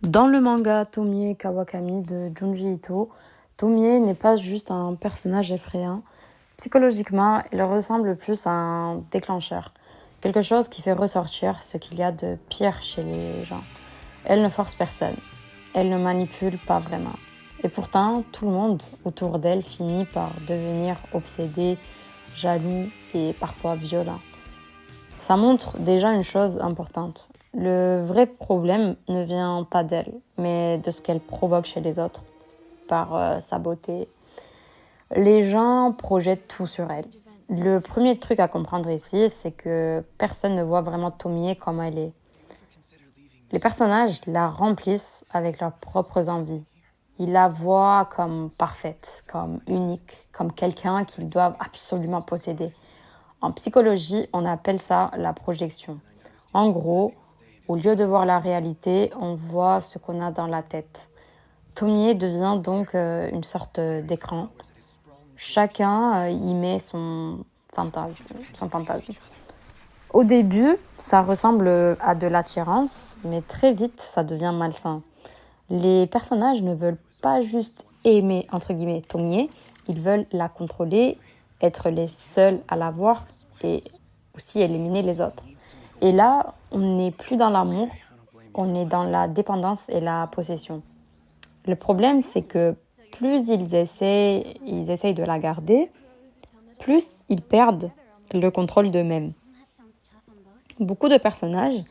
Dans le manga Tomie Kawakami de Junji Ito, Tomie n'est pas juste un personnage effrayant. Psychologiquement, il ressemble plus à un déclencheur, quelque chose qui fait ressortir ce qu'il y a de pire chez les gens. Elle ne force personne, elle ne manipule pas vraiment. Et pourtant, tout le monde autour d'elle finit par devenir obsédé, jaloux et parfois violent. Ça montre déjà une chose importante. Le vrai problème ne vient pas d'elle, mais de ce qu'elle provoque chez les autres, par sa beauté. Les gens projettent tout sur elle. Le premier truc à comprendre ici, c'est que personne ne voit vraiment Tomie comme elle est. Les personnages la remplissent avec leurs propres envies. Ils la voient comme parfaite, comme unique, comme quelqu'un qu'ils doivent absolument posséder. En psychologie, on appelle ça la projection. En gros, au lieu de voir la réalité, on voit ce qu'on a dans la tête. Tomie devient donc une sorte d'écran. Chacun y met son fantasme. Au début, ça ressemble à de l'attirance, mais très vite, ça devient malsain. Les personnages ne veulent pas juste aimer, entre guillemets, Tomie, ils veulent la contrôler, être les seuls à la voir et aussi éliminer les autres. Et là, on n'est plus dans l'amour, on est dans la dépendance et la possession. Le problème, c'est que plus ils essayent de la garder, plus ils perdent le contrôle d'eux-mêmes. Beaucoup de personnages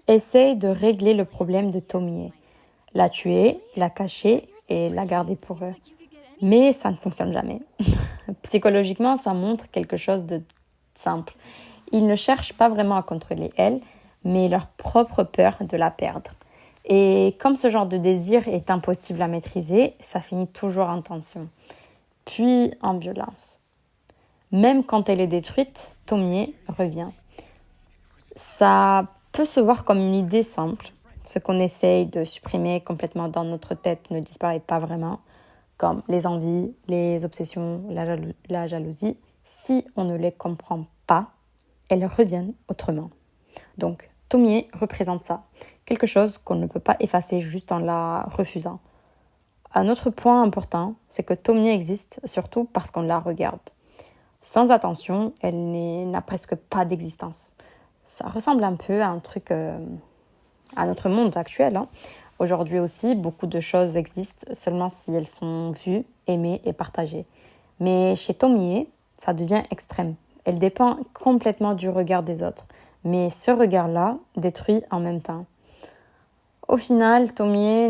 essayent de régler le problème de Tomie, la tuer, la cacher et la garder pour eux. Mais ça ne fonctionne jamais. Psychologiquement, ça montre quelque chose de simple. Ils ne cherchent pas vraiment à contrôler elle, mais leur propre peur de la perdre. Et comme ce genre de désir est impossible à maîtriser, ça finit toujours en tension, puis en violence. Même quand elle est détruite, Tomie revient. Ça peut se voir comme une idée simple. Ce qu'on essaye de supprimer complètement dans notre tête ne disparaît pas vraiment, comme les envies, les obsessions, la jalousie. Si on ne les comprend pas, elles reviennent autrement. Donc, Tomie représente ça, quelque chose qu'on ne peut pas effacer juste en la refusant. Un autre point important, c'est que Tomie existe surtout parce qu'on la regarde. Sans attention, elle n'a presque pas d'existence. Ça ressemble un peu à un truc à notre monde actuel. Aujourd'hui aussi, beaucoup de choses existent seulement si elles sont vues, aimées et partagées. Mais chez Tomie, ça devient extrême. Elle dépend complètement du regard des autres. Mais ce regard-là détruit en même temps. Au final, Tomie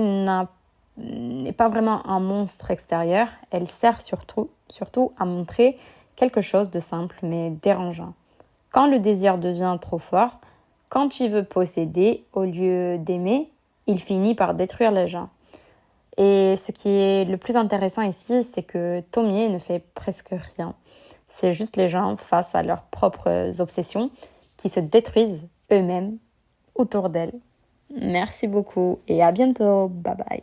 n'est pas vraiment un monstre extérieur. Elle sert surtout à montrer quelque chose de simple mais dérangeant. Quand le désir devient trop fort, quand il veut posséder au lieu d'aimer, il finit par détruire les gens. Et ce qui est le plus intéressant ici, c'est que Tomie ne fait presque rien. C'est juste les gens face à leurs propres obsessions qui se détruisent eux-mêmes autour d'elle. Merci beaucoup et à bientôt. Bye bye.